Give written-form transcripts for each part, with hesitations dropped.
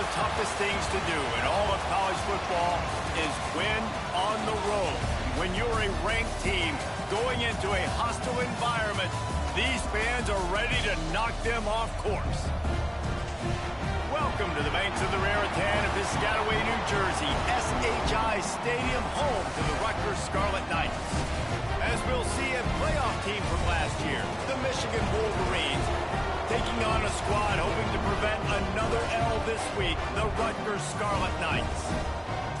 the toughest things to do in all of college football is win on the road. When you're a ranked team going into a hostile environment, these fans are ready to knock them off course. Welcome to the banks of the Raritan of Piscataway, New Jersey, SHI Stadium, home to the Rutgers Scarlet Knights. As we'll see, a playoff team from last year, the Michigan Wolverines, taking on a squad hoping to prevent another L this week, the Rutgers Scarlet Knights.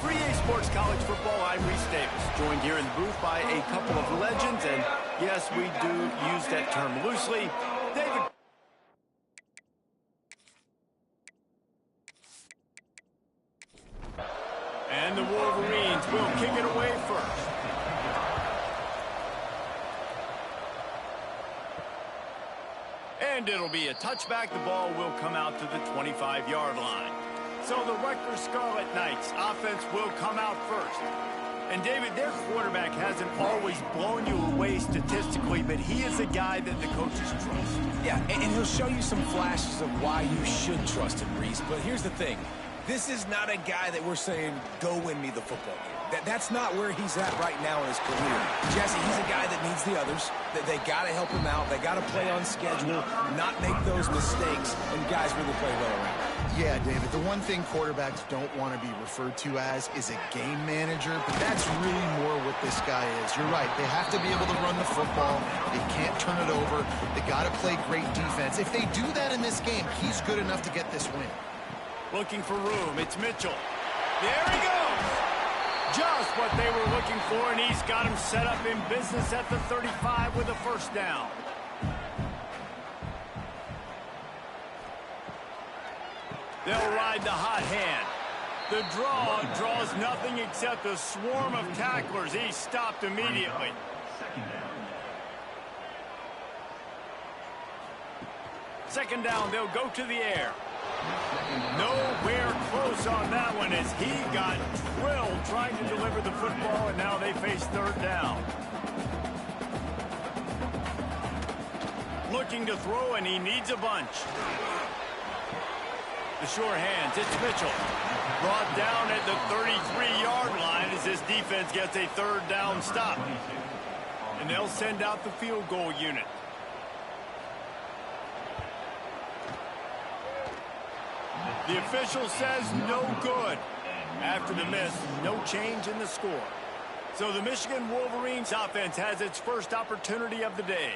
For EA Sports College Football, I'm Reese Davis, joined here in the booth by a couple of legends, and yes, we do use that term loosely. David. And the Wolverines will kick it away first. And it'll be a touchback. The ball will come out to the 25-yard line. So the Rutgers Scarlet Knights offense will come out first. And David, their quarterback hasn't always blown you away statistically, but he is a guy that the coaches trust. Yeah, and he'll show you some flashes of why you should trust him, Reese. But here's the thing. This is not a guy that we're saying, go win me the football game. That's not where he's at right now in his career. Jesse, he's a guy that needs the others. They got to help him out. They got to play on schedule, not make those mistakes, and guys really play well around. Yeah, David, the one thing quarterbacks don't want to be referred to as is a game manager, but that's really more what this guy is. You're right. They have to be able to run the football. They can't turn it over. They got to play great defense. If they do that in this game, he's good enough to get this win. Looking for room. It's Mitchell. There he goes. Just what they were looking for, and he's got him set up in business at the 35 with a first down. They'll ride the hot hand. The draw draws nothing except a swarm of tacklers. He's stopped immediately. Second down, they'll go to the air. Nowhere close on that one as he got drilled trying to deliver the football, and now they face third down. Looking to throw, and he needs a bunch. The sure hands, it's Mitchell. Brought down at the 33-yard line as this defense gets a third down stop. And they'll send out the field goal unit. The official says no good. After the miss, no change in the score. So the Michigan Wolverines offense has its first opportunity of the day.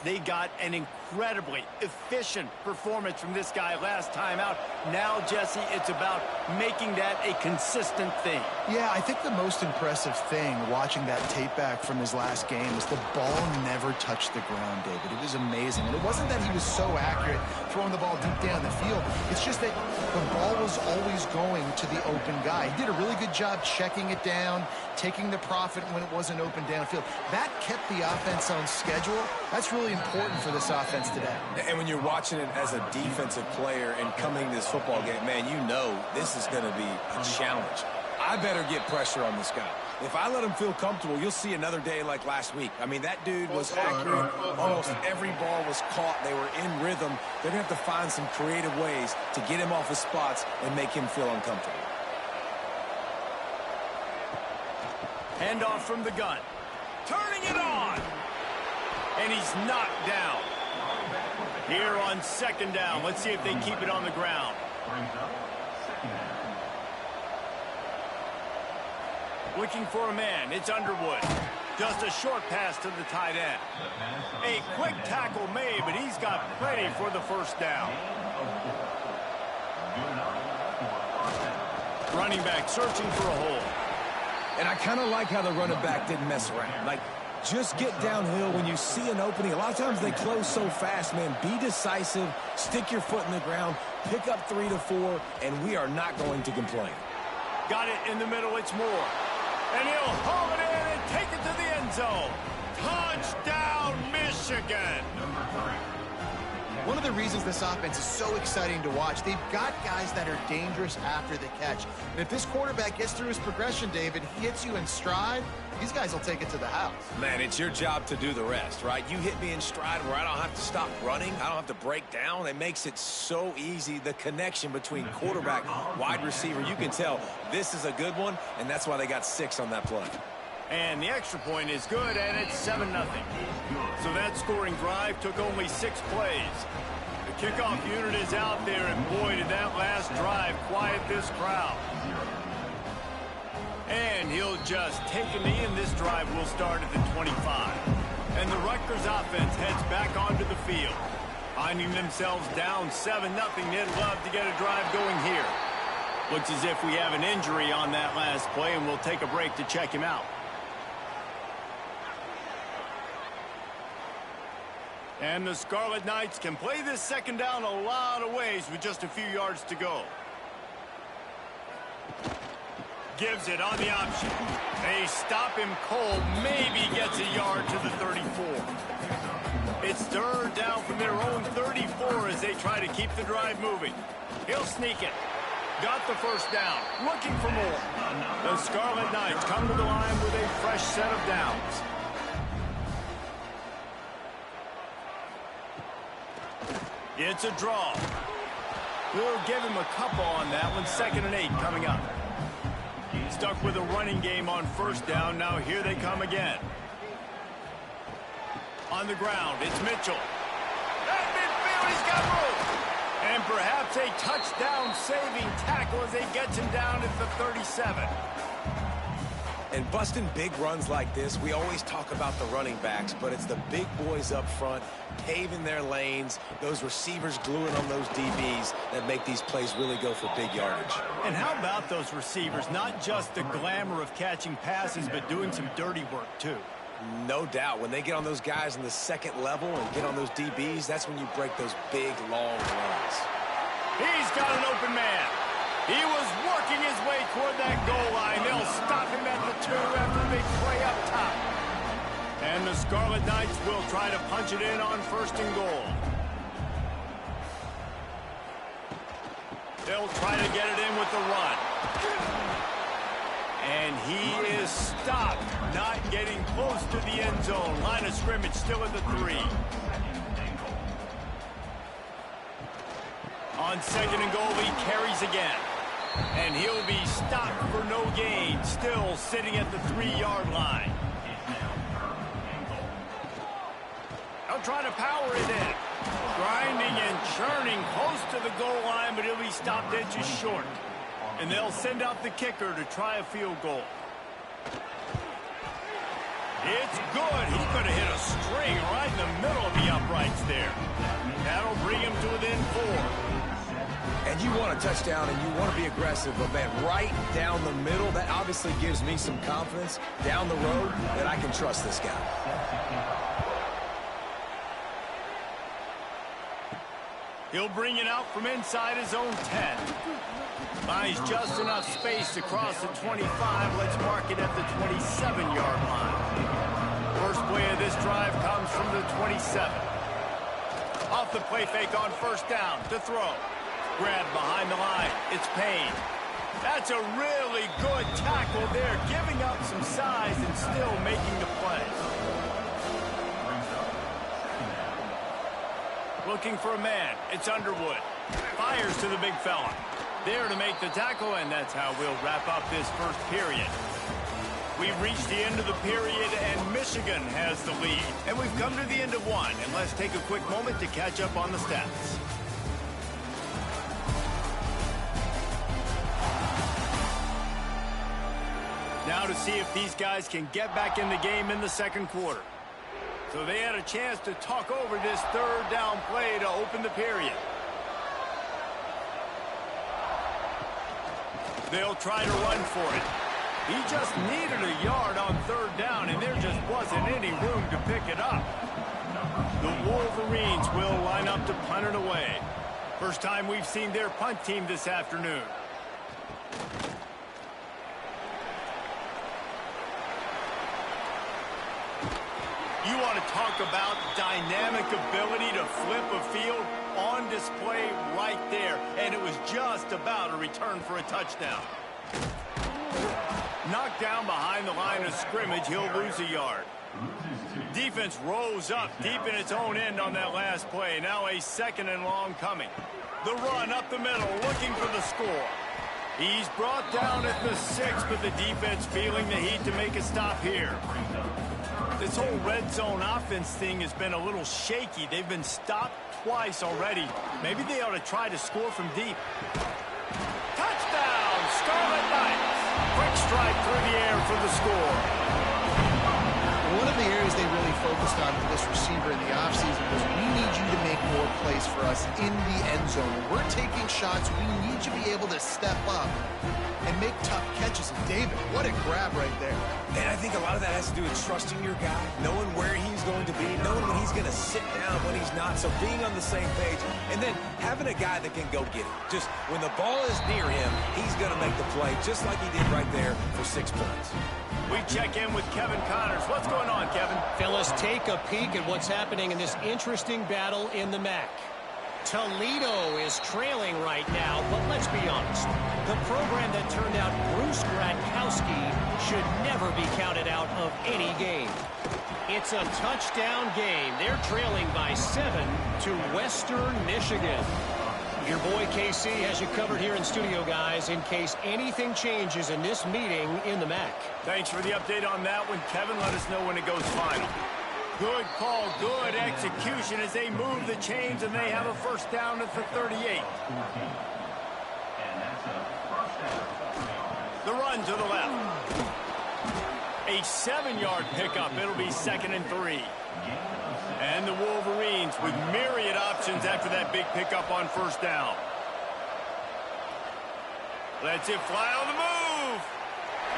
They got an incredibly efficient performance from this guy last time out. Now, Jesse, it's about making that a consistent thing. Yeah, I think the most impressive thing watching that tape back from his last game is the ball never touched the ground, David. It was amazing. And it wasn't that he was so accurate throwing the ball deep down the field. It's just that the ball was always going to the open guy. He did a really good job checking it down, taking the profit when it wasn't open downfield. That kept the offense on schedule. That's really important for this offense today. And when you're watching it as a defensive player and coming to this football game, man, you know this is going to be a challenge. I better get pressure on this guy. If I let him feel comfortable, you'll see another day like last week. I mean, that dude was accurate. Almost every ball was caught. They were in rhythm. They're going to have to find some creative ways to get him off his spots and make him feel uncomfortable. Handoff from the gun. Turning it on. And he's knocked down. Here on second down. Let's see if they keep it on the ground. Looking for a man. It's Underwood. Just a short pass to the tight end. A quick tackle made, but he's got plenty for the first down. Running back searching for a hole. And I kind of like how the running back didn't mess around. Like, just get downhill when you see an opening. A lot of times they close so fast, man. Be decisive, stick your foot in the ground, pick up 3 to 4, and we are not going to complain. Got it in the middle, it's Moore. And he'll haul it in and take it to the end zone. Touchdown, Michigan. One of the reasons this offense is so exciting to watch, they've got guys that are dangerous after the catch. And if this quarterback gets through his progression, David, he hits you in stride, these guys will take it to the house. Man, it's your job to do the rest, right? You hit me in stride where I don't have to stop running. I don't have to break down. It makes it so easy. The connection between quarterback, wide receiver, you can tell this is a good one, and that's why they got 6 on that play. And the extra point is good, and it's 7-0. So that scoring drive took only 6 plays. The kickoff unit is out there, and boy, did that last drive quiet this crowd. And he'll just take a knee, and this drive will start at the 25. And the Rutgers offense heads back onto the field. Finding themselves down 7-0, they'd love to get a drive going here. Looks as if we have an injury on that last play, and we'll take a break to check him out. And the Scarlet Knights can play this second down a lot of ways with just a few yards to go. Gives it on the option. They stop him cold. Maybe gets a yard to the 34. It's 3rd down from their own 34 as they try to keep the drive moving. He'll sneak it. Got the first down. Looking for more. The Scarlet Knights come to the line with a fresh set of downs. It's a draw. We'll give him a couple on that one. 2nd and 8 coming up. Stuck with a running game on 1st down. Now here they come again. On the ground, it's Mitchell. At midfield, he's got room. And perhaps a touchdown-saving tackle as they get him down at the 37. And busting big runs like this, we always talk about the running backs, but it's the big boys up front, paving their lanes, those receivers gluing on those DBs that make these plays really go for big yardage. And how about those receivers? Not just the glamour of catching passes, but doing some dirty work, too. No doubt. When they get on those guys in the 2nd level and get on those DBs, that's when you break those big, long runs. He's got an open man. He was working his way toward that goal line. They'll stop him at the 2 after a big play up top. And the Scarlet Knights will try to punch it in on 1st and goal. They'll try to get it in with the run. And he is stopped, not getting close to the end zone. Line of scrimmage still at the 3. On 2nd and goal, he carries again. And he'll be stopped for no gain, still sitting at the 3-yard line. They'll try to power it in. Grinding and churning close to the goal line, but he'll be stopped inches short. And they'll send out the kicker to try a field goal. It's good. He could have hit a string right in the middle of the uprights there. That'll bring him to within 4. And you want a touchdown and you want to be aggressive, but man, right down the middle, that obviously gives me some confidence down the road that I can trust this guy. He'll bring it out from inside his own 10. Finds just enough space to cross the 25. Let's mark it at the 27-yard line. First play of this drive comes from the 27. Off the play fake on 1st down to throw. Grab behind the line. It's Payne. That's a really good tackle there, giving up some size and still making the play. Looking for a man. It's Underwood. Fires to the big fella. There to make the tackle, and that's how we'll wrap up this 1st period. We've reached the end of the period, and Michigan has the lead. And we've come to the end of 1, and let's take a quick moment to catch up on the stats. Now to see if these guys can get back in the game in the 2nd quarter. So they had a chance to talk over this 3rd down play to open the period. They'll try to run for it. He just needed a yard on 3rd down, and there just wasn't any room to pick it up. The Wolverines will line up to punt it away. First time we've seen their punt team this afternoon. You want to talk about dynamic ability to flip a field on display right there. And it was just about a return for a touchdown. Knocked down behind the line of scrimmage, he'll lose a yard. Defense rolls up deep in its own end on that last play. Now a 2nd and long coming. The run up the middle, looking for the score. He's brought down at the 6, but the defense feeling the heat to make a stop here. This whole red zone offense thing has been a little shaky. They've been stopped twice already. Maybe they ought to try to score from deep. Touchdown, Scarlet Knights. Quick strike through the air for the score. One of the areas they really focused on for this receiver in the offseason was we need you to make more plays for us in the end zone. When we're taking shots, we need you to be able to step up and make tough catches. And David, what a grab right there. And I think a lot of that has to do with trusting your guy, knowing where he's going to be, knowing when he's going to sit down, when he's not. So being on the same page, and then having a guy that can go get it. Just when the ball is near him, he's going to make the play, just like he did right there for 6 points. We check in with Kevin Connors. What's going on, Kevin? Fellas, take a peek at what's happening in this interesting battle in the MAC. Toledo is trailing right now, but let's be honest. The program that turned out Bruce Gradkowski should never be counted out of any game. It's a touchdown game. They're trailing by 7 to Western Michigan. Your boy KC has you covered here in studio, guys, in case anything changes in this meeting in the MAC. Thanks for the update on that one, Kevin. Let us know when it goes final. Good call, good execution as they move the chains, and they have a 1st down at the 38. The run to the left. A 7-yard pickup. It'll be 2nd and 3. And the Wolverines with myriad options after that big pickup on 1st down. Lets it fly on the move.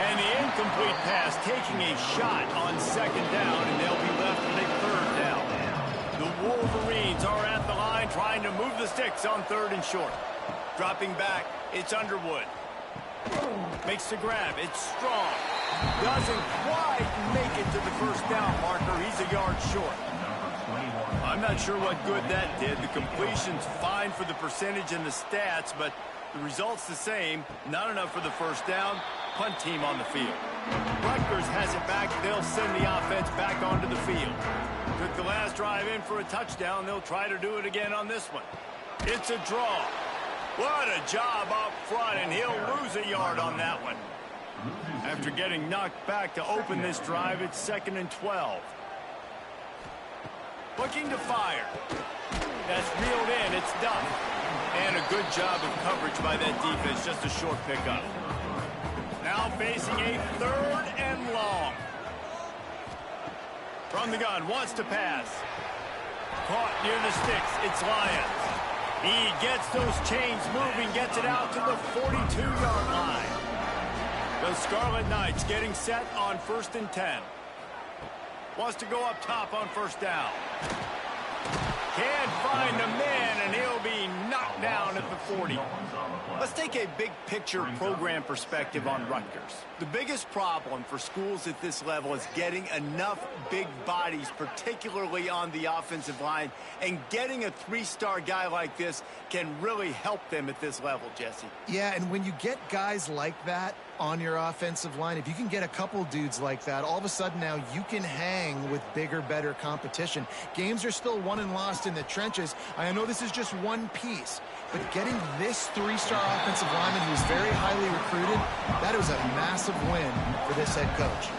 And the incomplete pass taking a shot on 2nd down, and they'll be left with a 3rd down. The Wolverines are at the line trying to move the sticks on 3rd and short. Dropping back, it's Underwood. Makes the grab, it's strong. Doesn't quite make it to the 1st down marker. He's a yard short. I'm not sure what good that did. The completion's fine for the percentage and the stats, but the result's the same. Not enough for the 1st down. Punt team on the field. Rutgers has it back. They'll send the offense back onto the field. Took the last drive in for a touchdown. They'll try to do it again on this one. It's a draw. What a job up front, and he'll lose a yard on that one. After getting knocked back to open this drive, it's 2nd and 12. Looking to fire. That's reeled in. It's done. And a good job of coverage by that defense. Just a short pickup. Now facing a 3rd and long. From the gun, wants to pass. Caught near the sticks. It's Lyons. He gets those chains moving, gets it out to the 42-yard line. The Scarlet Knights getting set on 1st and 10. Wants to go up top on 1st down. Can't find the man, and he'll be knocked down at the 40. Let's take a big picture program perspective on Rutgers. The biggest problem for schools at this level is getting enough big bodies, particularly on the offensive line, and getting a 3-star guy like this can really help them at this level, Jesse. Yeah, and when you get guys like that on your offensive line, if you can get a couple dudes like that, all of a sudden now you can hang with bigger, better competition. Games are still won and lost in the trenches. I know this is just one piece, but getting this 3-star offensive lineman who's very highly recruited, that was a massive win for this head coach.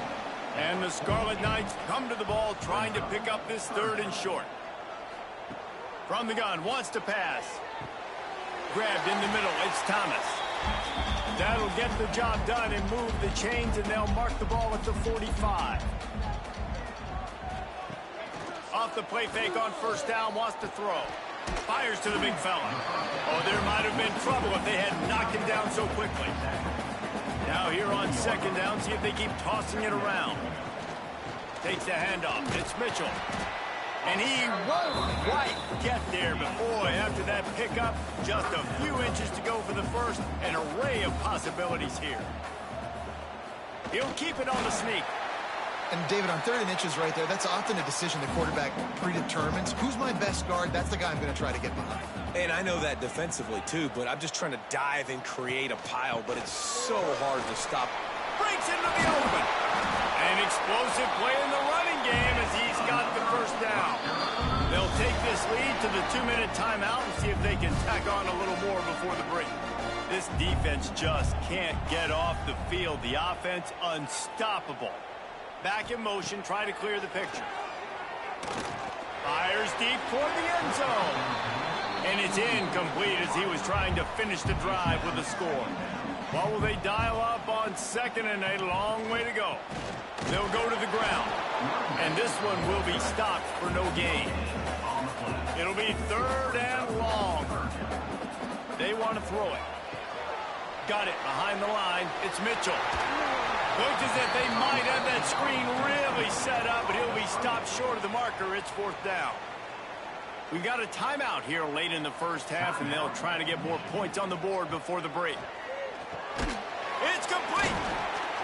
And the Scarlet Knights come to the ball trying to pick up this 3rd and short. From the gun, wants to pass. Grabbed in the middle, it's Thomas. That'll get the job done and move the chains, and they'll mark the ball at the 45. Off the play fake on 1st down, wants to throw. Fires to the big fella. Oh, there might have been trouble if they had knocked him down so quickly. Now here on 2nd down, see if they keep tossing it around. Takes the handoff. It's Mitchell. And he won't quite get there, but boy, after that pickup, just a few inches to go for the 1st. An array of possibilities here. He'll keep it on the sneak. And, David, on 3rd and inches right there, that's often a decision the quarterback predetermines. Who's my best guard? That's the guy I'm going to try to get behind. And I know that defensively, too, but I'm just trying to dive and create a pile, but it's so hard to stop. Breaks into the open. An explosive play in the running game as he's got the first down. They'll take this lead to the 2-minute timeout and see if they can tack on a little more before the break. This defense just can't get off the field. The offense unstoppable. Back in motion, try to clear the picture. Fires deep toward the end zone. And it's incomplete as he was trying to finish the drive with a score. What will they dial up on 2nd and 8? A long way to go. They'll go to the ground. And this one will be stopped for no gain. It'll be 3rd and long. They want to throw it. Got it behind the line. It's Mitchell. Looks as if they might have that screen really set up, but he'll be stopped short of the marker. It's 4th down. We got a timeout here late in the first half, and they'll try to get more points on the board before the break. It's complete.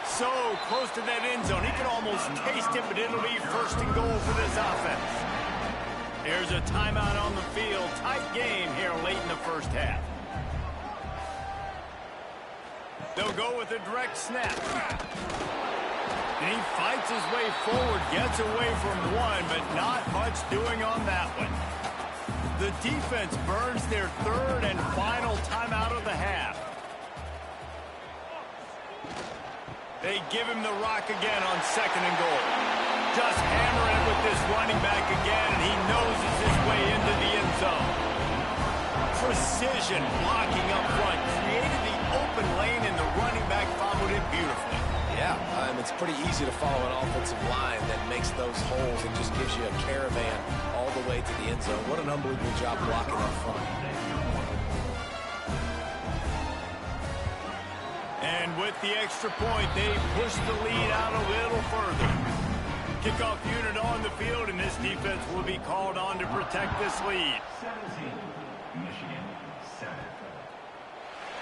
So close to that end zone. He can almost taste it, but it'll be 1st and goal for this offense. There's a timeout on the field. Tight game here late in the first half. They'll go with a direct snap. And he fights his way forward, gets away from one, but not much doing on that one. The defense burns their 3rd and final timeout of the half. They give him the rock again on 2nd and goal. Just hammer it with this running back again, and he noses his way into the end zone. Precision blocking up front, created the open lane, and the running back followed it beautifully. Yeah, it's pretty easy to follow an offensive line that makes those holes and just gives you a caravan all the way to the end zone. What an unbelievable job blocking up front. And with the extra point, they push the lead out a little further. Kickoff unit on the field, and this defense will be called on to protect this lead.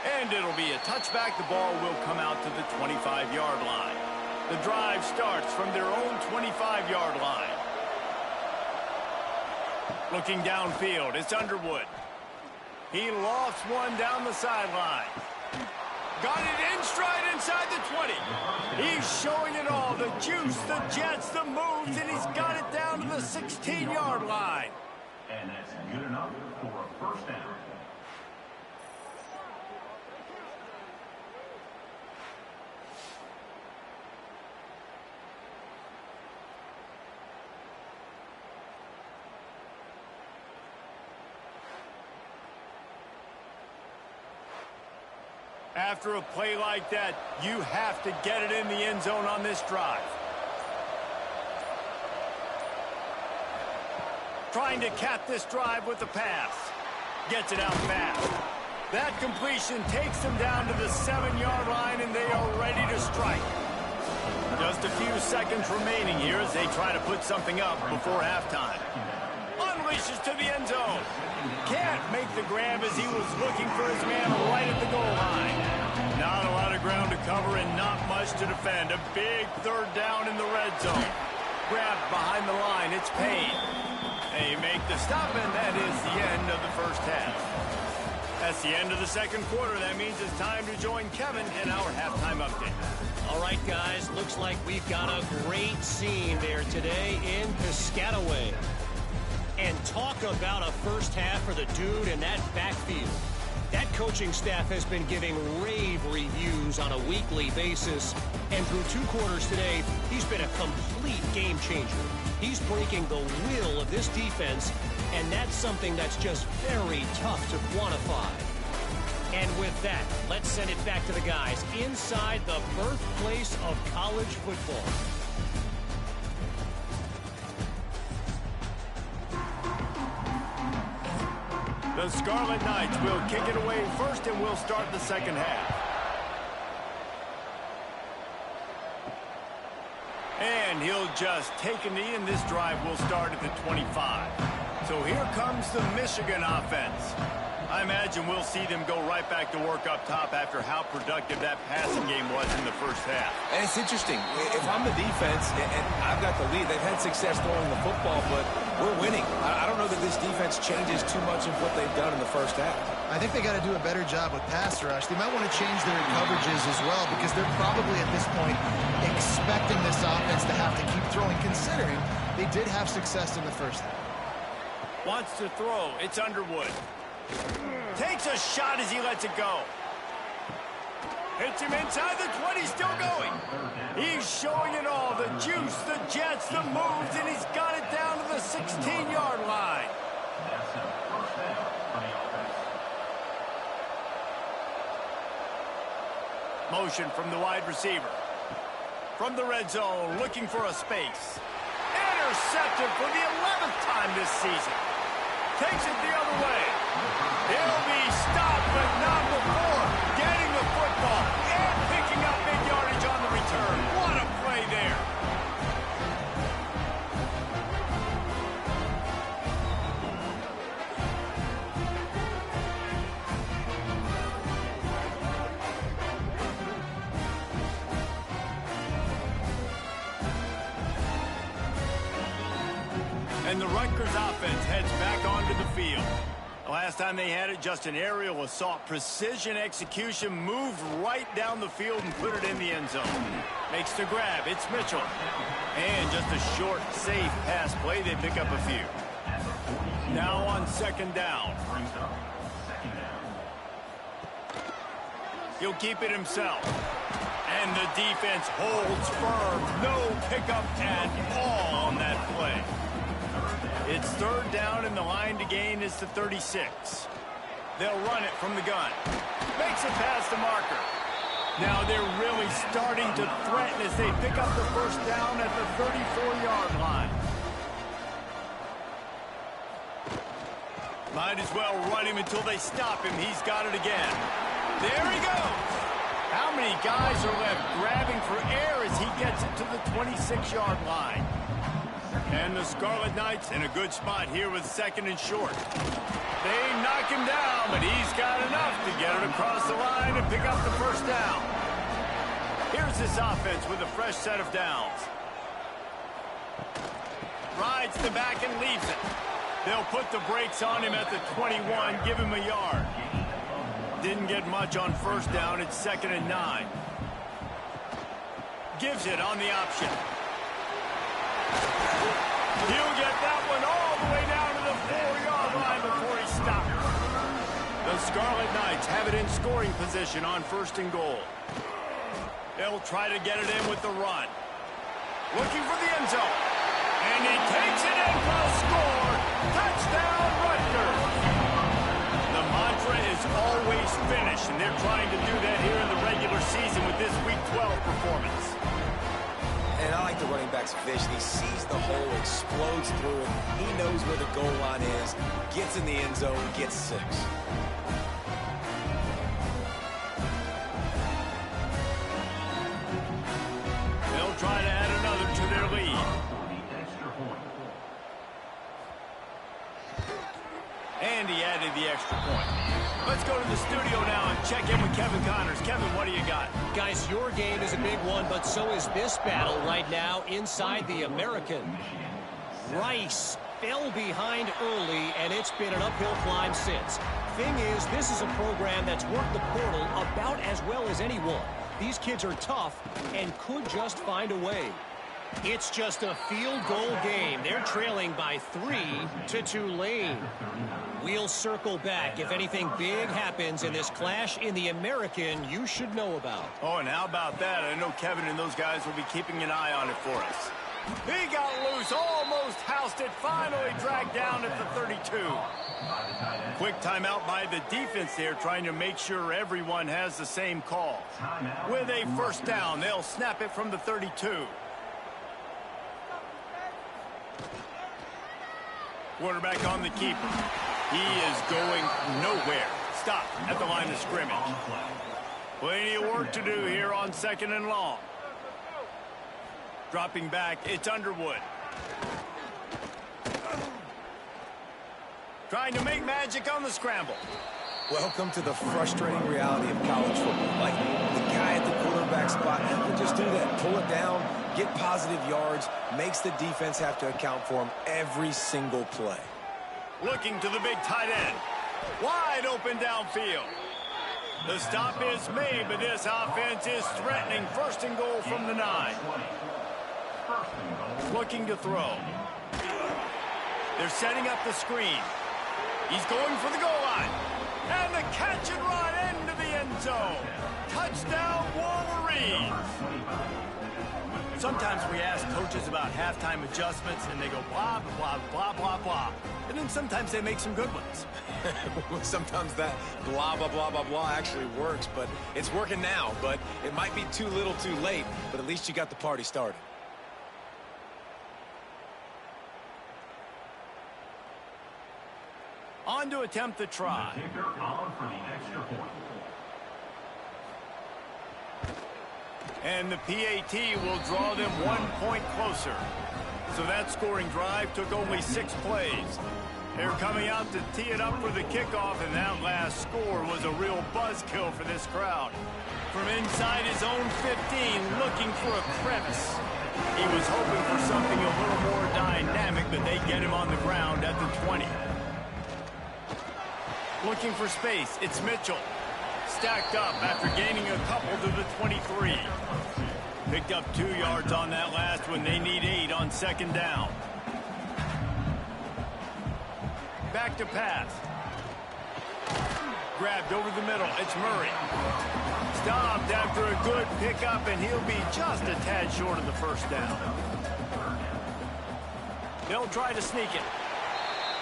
And it'll be a touchback. The ball will come out to the 25-yard line. The drive starts from their own 25-yard line. Looking downfield, it's Underwood. He lofts one down the sideline. Got it in stride inside the 20. He's showing it all. The juice, the jets, the moves, and he's got it down to the 16-yard line. And that's good enough for a 1st down. After a play like that, you have to get it in the end zone on this drive. Trying to cap this drive with the pass. Gets it out fast. That completion takes them down to the 7-yard line, and they are ready to strike. Just a few seconds remaining here as they try to put something up before halftime. Unleashes to the end zone. Can't make the grab as he was looking for his man right at the goal line. Not a lot of ground to cover and not much to defend. A big 3rd down in the red zone. Grabbed behind the line. It's Payne. They make the stop, and that is the end of the first half. That's the end of the 2nd quarter. That means it's time to join Kevin in our halftime update. All right, guys, looks like we've got a great scene there today in Piscataway. And talk about a first half for the dude in that backfield. That coaching staff has been giving rave reviews on a weekly basis. And through 2 quarters today, he's been a complete game changer. He's breaking the will of this defense, and that's something that's just very tough to quantify. And with that, let's send it back to the guys inside the birthplace of college football. The Scarlet Knights will kick it away first, and we'll start the 2nd half. And he'll just take a knee, and this drive will start at the 25. So here comes the Michigan offense. I imagine we'll see them go right back to work up top after how productive that passing game was in the first half. And it's interesting. If I'm the defense and I've got the lead, they've had success throwing the football, but we're winning. I don't know that this defense changes too much of what they've done in the first half. I think they got to do a better job with pass rush. They might want to change their coverages as well because they're probably at this point expecting this offense to have to keep throwing, considering they did have success in the first half. Wants to throw. It's Underwood. Takes a shot as he lets it go. Hits him inside the 20, still going. He's showing it all, the juice, the jets, the moves, and he's got it down to the 16-yard line. That's a first down for the offense. Motion from the wide receiver. From the red zone, looking for a space. Intercepted for the 11th time this season. Takes it the other way. He'll be stopped, but not before getting the football and picking up big yardage on the return. What a play there. And the Rutgers offense heads back onto the field. The last time they had it, just an aerial assault. Precision execution, moved right down the field and put it in the end zone. Makes the grab. It's Mitchell. And just a short, safe pass play. They pick up a few. Now on second down. He'll keep it himself. And the defense holds firm. No pickup at all on that play. It's third down, and the line to gain is the 36. They'll run it from the gun. Makes it past the marker. Now they're really starting to threaten as they pick up the first down at the 34-yard line. Might as well run him until they stop him. He's got it again. There he goes. How many guys are left grabbing for air as he gets it to the 26-yard line? And the Scarlet Knights in a good spot here with second and short. They knock him down, but he's got enough to get it across the line and pick up the first down. Here's this offense with a fresh set of downs. Rides the back and leaves it. They'll put the brakes on him at the 21, give him a yard. Didn't get much on first down. It's second and 9. Gives it on the option. He'll get that one all the way down to the 4-yard line before he stopped. The Scarlet Knights have it in scoring position on first and goal. They'll try to get it in with the run. Looking for the end zone. And he takes it in for a score. Touchdown, Rutgers. The mantra is always finish, and they're trying to do that here in the regular season with this Week 12 performance. And I like the running back's vision. He sees the hole, explodes through it. He knows where the goal line is, gets in the end zone, gets 6. They'll try to add another to their lead. And he added the extra point. Let's go to the studio now and check in with Kevin Connors. Kevin, what do you got? Guys, your game is a big one, but so is this battle right now inside the American. Rice fell behind early, and it's been an uphill climb since. Thing is, this is a program that's worked the portal about as well as anyone. These kids are tough and could just find a way. It's just a field goal game. They're trailing by 3 to Tulane. We'll circle back if anything big happens in this clash in the American you should know about. Oh, and how about that? I know Kevin and those guys will be keeping an eye on it for us. He got loose, almost housed it, finally dragged down at the 32. Quick timeout by the defense there, trying to make sure everyone has the same call. With a first down, they'll snap it from the 32. Quarterback on the keeper. He is going nowhere. Stop at the line of scrimmage. Plenty of work to do here on second and long. Dropping back, it's Underwood. Trying to make magic on the scramble. Welcome to the frustrating reality of college football. Like, the guy at the quarterback spot will just do that. Pull it down, get positive yards, makes the defense have to account for him every single play. Looking to the big tight end. Wide open downfield. The stop is made, but this offense is threatening. First and goal from the 9. Looking to throw. They're setting up the screen. He's going for the goal line. And the catch and run into the end zone. Touchdown, Wolverines. Sometimes we ask coaches about halftime adjustments, and they go blah, blah, blah, blah, blah. And then sometimes they make some good ones. Sometimes that blah, blah, blah, blah, blah actually works, but it's working now. But it might be too little too late, but at least you got the party started. On to attempt the try. And the PAT will draw them 1 point closer. So that scoring drive took only 6 plays. They're coming out to tee it up for the kickoff, and that last score was a real buzzkill for this crowd. From inside his own 15, looking for a crevice. He was hoping for something a little more dynamic, but they get him on the ground at the 20. Looking for space, it's Mitchell. Stacked up after gaining a couple to the 23. Picked up 2 yards on that last one. They need 8 on second down. Back to pass. Grabbed over the middle. It's Murray. Stopped after a good pickup, and he'll be just a tad short of the first down. They'll try to sneak it.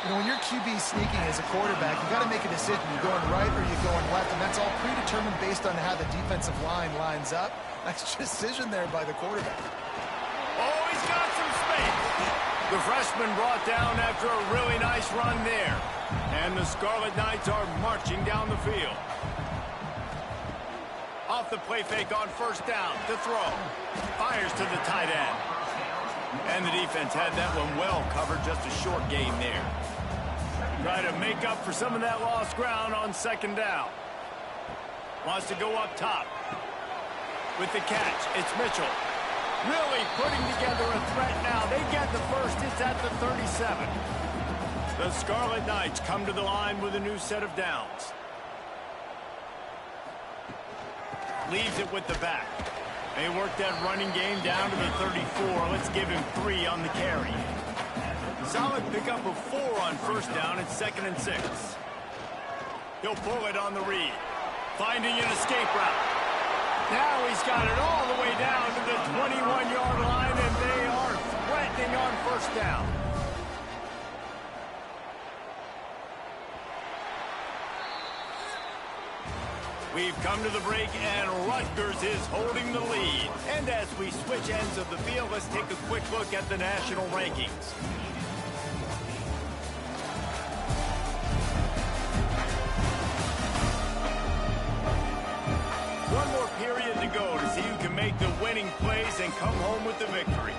You know, when you're QB sneaking as a quarterback, you got to make a decision. You're going right or you're going left, and that's all predetermined based on how the defensive line lines up. Nice decision there by the quarterback. Oh, he's got some space. The freshman brought down after a really nice run there. And the Scarlet Knights are marching down the field. Off the play fake on first down to throw. Fires to the tight end. And the defense had that one well covered, just a short gain there. Try to make up for some of that lost ground on second down. Wants to go up top. With the catch, it's Mitchell. Really putting together a threat now. They get the first. It's at the 37. The Scarlet Knights come to the line with a new set of downs. Leaves it with the back. They work that running game down to the 34. Let's give him 3 on the carry. Solid pickup of 4 on first down. It's 2nd and 6. He'll pull it on the read. Finding an escape route. Now he's got it all the way down to the 21-yard line, and they are threatening on first down. We've come to the break, and Rutgers is holding the lead. And as we switch ends of the field, let's take a quick look at the national rankings. One more period to go to see who can make the winning plays and come home with the victory.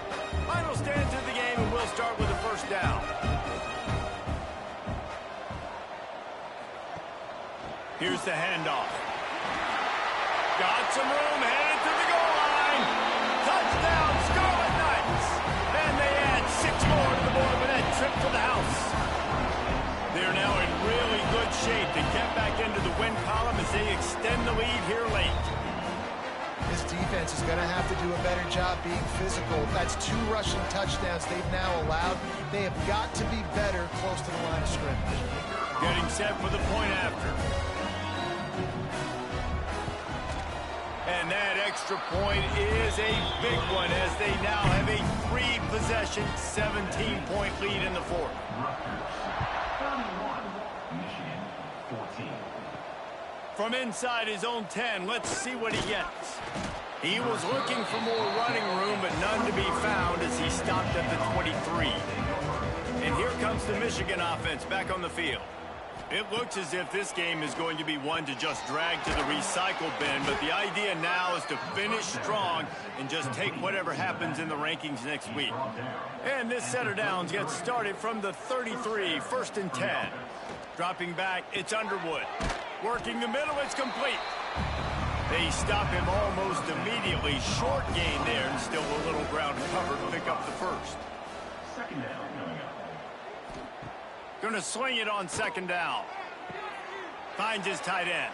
Final stands of the game, and we'll start with the first down. Here's the handoff. Got some room, headed to the goal line. Touchdown, Scarlet Knights. And they add 6 more to the board with that trip to the house. They're now in really good shape to get back into the win column as they extend the lead here late. This defense is going to have to do a better job being physical. That's 2 rushing touchdowns they've now allowed. They have got to be better close to the line of scrimmage. Getting set for the point after. And that extra point is a big one as they now have a 3-possession, 17-point lead in the fourth. From inside his own 10, let's see what he gets. He was looking for more running room, but none to be found as he stopped at the 23. And here comes the Michigan offense back on the field. It looks as if this game is going to be one to just drag to the recycle bin, but the idea now is to finish strong and just take whatever happens in the rankings next week. And this set of downs gets started from the 33, 1st and 10. Dropping back, it's Underwood. Working the middle, it's complete. They stop him almost immediately. Short gain there, and still a little ground covered to pick up the first. Second down coming up. Gonna sling it on second down. Finds his tight end.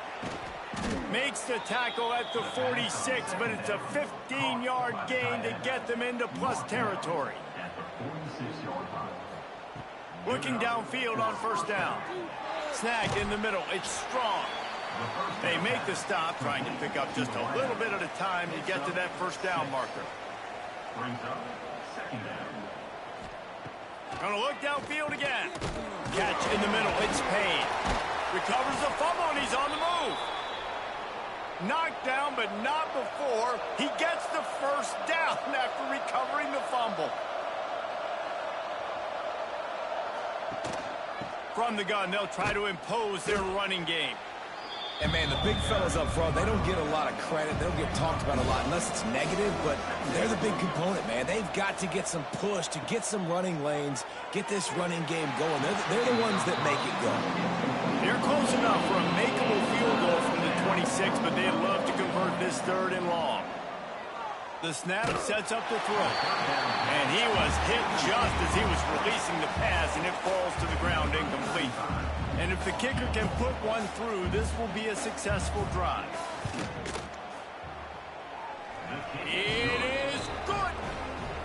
Makes the tackle at the 46, but it's a 15-yard gain to get them into plus territory. At the 46-yard line. Looking downfield on first down. Snagged in the middle. It's strong. They make the stop, trying to pick up just a little bit at a time to get to that first down marker. Brings up second down. Gonna look downfield again. Catch in the middle. It's Payne. Recovers the fumble, and he's on the move. Knocked down, but not before. He gets the first down after recovering the fumble. From the gun, they'll try to impose their running game. And, man, the big fellas up front, they don't get a lot of credit. They don't get talked about a lot unless it's negative, but they're the big component, man. They've got to get some push, to get some running lanes, get this running game going. They're the ones that make it go. They're close enough for a makeable field goal from the 26, but they'd love to convert this third and long. The snap sets up the throw. And he was hit just as he was releasing the pass, and it falls to the ground incomplete. And if the kicker can put one through, this will be a successful drive. It is good.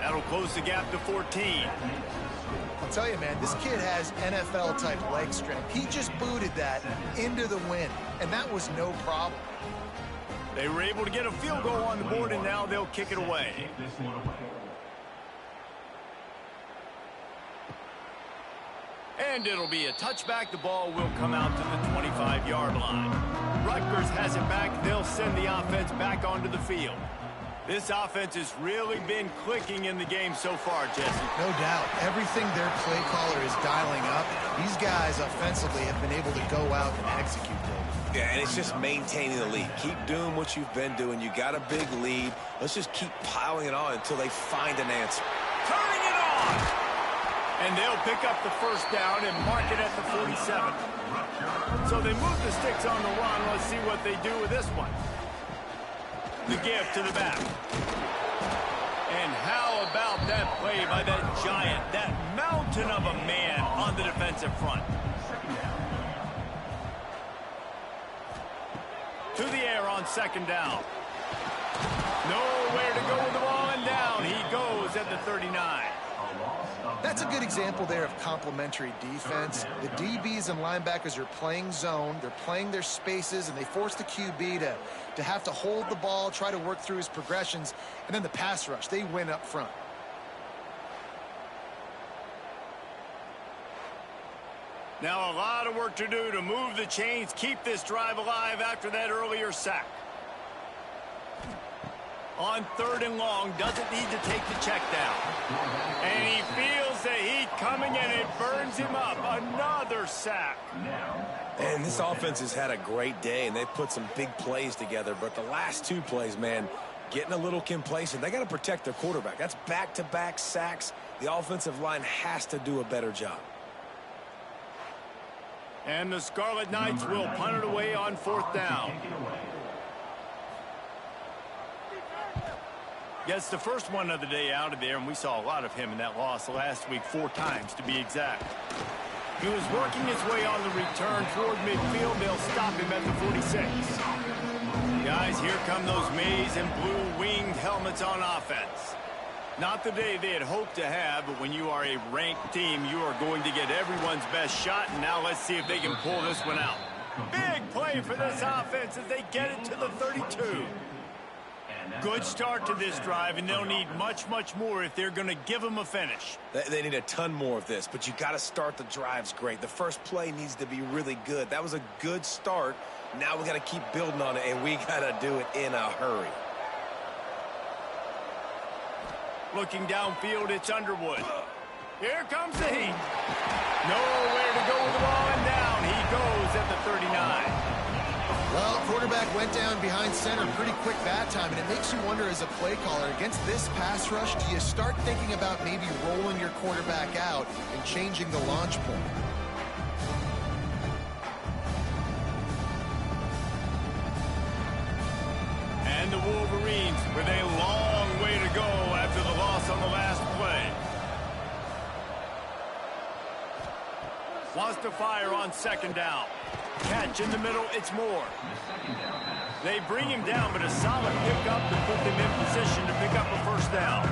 That'll close the gap to 14. I'll tell you, man, this kid has NFL-type leg strength. He just booted that into the wind, and that was no problem. They were able to get a field goal on the board, and now they'll kick it away. This one away. And it'll be a touchback. The ball will come out to the 25-yard line. Rutgers has it back. They'll send the offense back onto the field. This offense has really been clicking in the game so far, Jesse. No doubt. Everything their play caller is dialing up, these guys offensively have been able to go out and execute, David. Yeah, and it's just maintaining the lead. Keep doing what you've been doing. You got a big lead. Let's just keep piling it on until they find an answer. Turning it on! And they'll pick up the first down and mark it at the 47. So they move the sticks on the run. Let's see what they do with this one. The give to the back. And how about that play by that giant, that mountain of a man on the defensive front? To the air on second down. Nowhere to go with the ball, and down he goes at the 39. That's a good example there of complementary defense. The DBs and linebackers are playing zone. They're playing their spaces, and they force the QB to have to hold the ball, try to work through his progressions, and then the pass rush. They win up front. Now a lot of work to do to move the chains, keep this drive alive after that earlier sack. On third and long, doesn't need to take the check down. And he feels the heat coming, and it burns him up. Another sack. And this offense has had a great day, and they've put some big plays together. But the last two plays, man, getting a little complacent. They got to protect their quarterback. That's back-to-back sacks. The offensive line has to do a better job. And the Scarlet Knights will punt it away on fourth down. Gets the first one of the day out of there, and we saw a lot of him in that loss last week, 4 times to be exact. He was working his way on the return toward midfield. They'll stop him at the 46. Guys, here come those maize and blue winged helmets on offense. Not the day they had hoped to have, but when you are a ranked team, you are going to get everyone's best shot, and now let's see if they can pull this one out. Big play for this offense as they get it to the 32. Good start to this drive, and they'll need much, much more if they're going to give them a finish. They need a ton more of this, but you got to start the drives great. The first play needs to be really good. That was a good start. Now we got to keep building on it, and we got to do it in a hurry. Looking downfield, it's Underwood. Here comes the heat. Nowhere to go with the ball, and down he goes at the 39. Well, quarterback went down behind center pretty quick that time, and it makes you wonder as a play caller, against this pass rush, do you start thinking about maybe rolling your quarterback out and changing the launch point? Wolverines with a long way to go after the loss on the last play. Wants to fire on second down. Catch in the middle, it's Moore. They bring him down, but a solid pickup to put them in position to pick up a first down.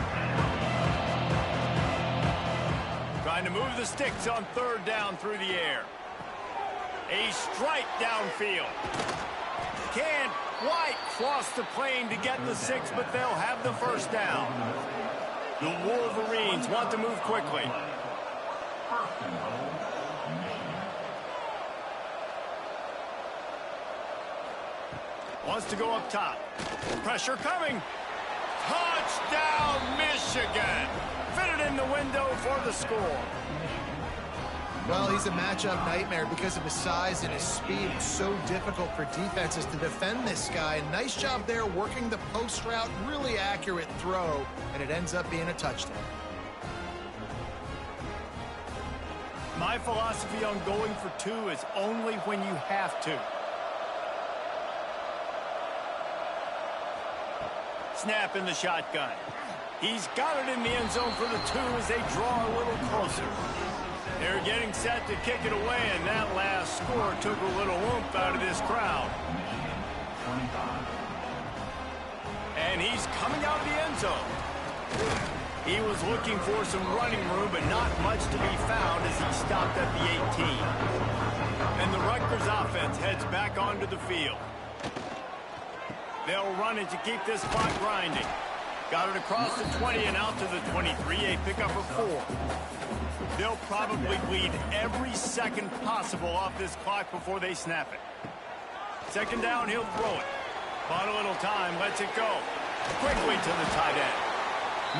Trying to move the sticks on third down through the air. A strike downfield. Can't quite cross the plane to get the 6, but they'll have the first down. The Wolverines want to move quickly. Wants to go up top. Pressure coming. Touchdown, Michigan. Fitted in the window for the score. Well, he's a matchup nightmare because of his size and his speed. It's so difficult for defenses to defend this guy. Nice job there working the post route. Really accurate throw, and it ends up being a touchdown. My philosophy on going for 2 is only when you have to. Snap in the shotgun. He's got it in the end zone for the 2 as they draw a little closer. They're getting set to kick it away, and that last score took a little oomph out of this crowd. And he's coming out of the end zone. He was looking for some running room, but not much to be found as he stopped at the 18. And the Rutgers offense heads back onto the field. They'll run it to keep this clock grinding. Got it across the 20 and out to the 23, a pickup of 4. They'll probably bleed every second possible off this clock before they snap it. Second down, he'll throw it. Bought a little time, lets it go. Quickly to the tight end.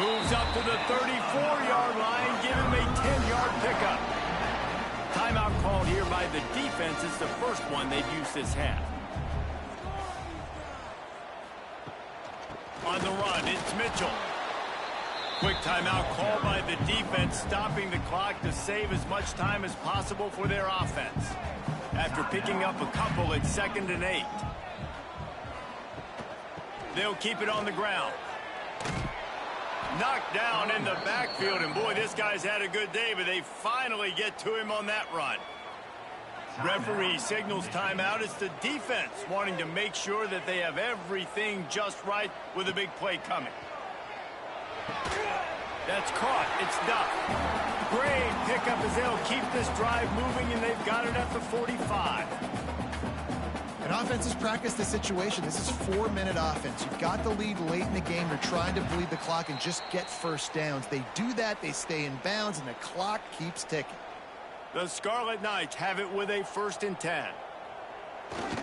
Moves up to the 34-yard line, give him a 10-yard pickup. Timeout called here by the defense. It's the first one they've used this half. On the run, it's Mitchell. Quick timeout called by the defense, stopping the clock to save as much time as possible for their offense. After picking up a couple at 2nd and 8. They'll keep it on the ground. Knocked down in the backfield, and boy, this guy's had a good day, but they finally get to him on that run. Referee signals timeout. It's the defense wanting to make sure that they have everything just right with a big play coming. That's caught. It's Duff. Great pickup as they'll keep this drive moving, and they've got it at the 45. And offenses practice the situation. This is 4-minute offense. You've got the lead late in the game. They're trying to bleed the clock and just get first downs. They do that, they stay in bounds, and the clock keeps ticking. The Scarlet Knights have it with a 1st and 10.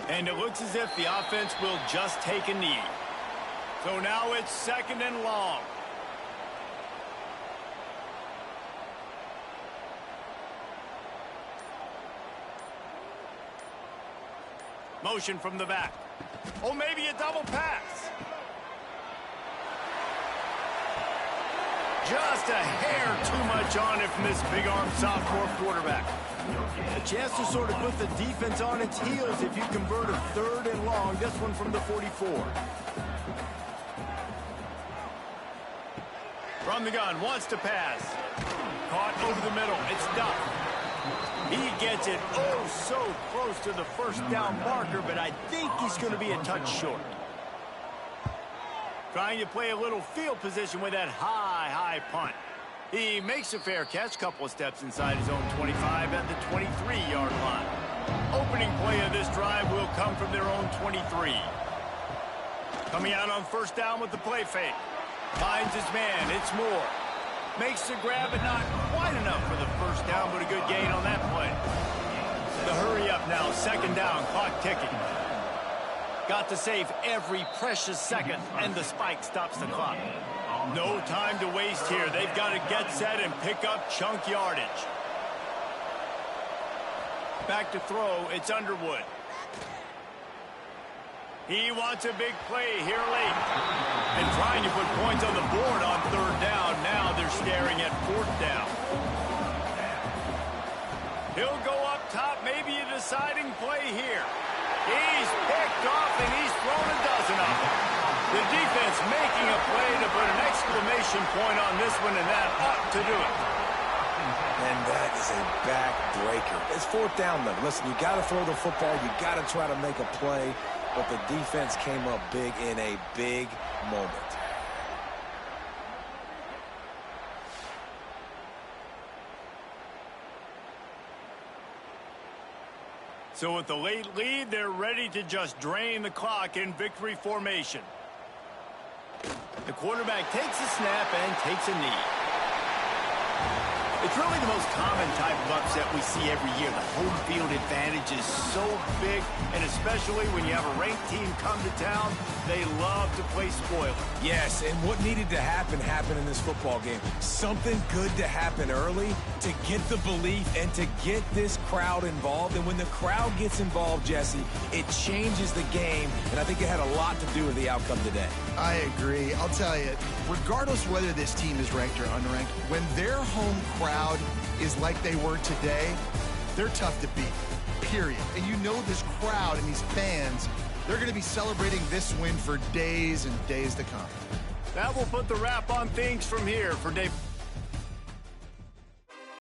And it looks as if the offense will just take a knee. So now it's 2nd and long. Motion from the back. Oh, maybe a double pass. Just a hair too much on it from this big-armed sophomore quarterback. A chance to sort of put the defense on its heels if you convert a 3rd and long. This one from the 44. From the gun, wants to pass. Caught over the middle. It's Duff. He gets it oh so close to the first down marker, but I think he's going to be a touch short. Trying to play a little field position with that high punt. He makes a fair catch, couple of steps inside his own 25 at the 23-yard line. Opening play of this drive will come from their own 23. Coming out on 1st down with the play fake. Finds his man, it's Moore. Makes the grab, but not quite enough for the 1st down, but a good gain on that play. The hurry up now, 2nd down, clock ticking. Got to save every precious second, and the spike stops the clock. No time to waste here. They've got to get set and pick up chunk yardage. Back to throw, it's Underwood. He wants a big play here late. And trying to put points on the board on 3rd down. Now they're staring at 4th down. He'll go up top, maybe a deciding play here. He's picked off, and he's thrown a dozen of them. The defense making a play to put an exclamation point on this one, and that ought to do it. And that is a back-breaker. It's fourth down, though. Listen, you got to throw the football. You got to try to make a play. But the defense came up big in a big moment. So with the late lead, they're ready to just drain the clock in victory formation. The quarterback takes a snap and takes a knee. It's really the most common type of upset we see every year. The home field advantage is so big, and especially when you have a ranked team come to town, they love to play spoiler. Yes, and what needed to happen happened in this football game. Something good to happen early to get the belief and to get this crowd involved. And when the crowd gets involved, Jesse, it changes the game, and I think it had a lot to do with the outcome today. I agree. I'll tell you, regardless whether this team is ranked or unranked, when their home crowd is like they were today, they're tough to beat, period. And you know this crowd and these fans, they're going to be celebrating this win for days and days to come. That will put the wrap on things from here for Dave.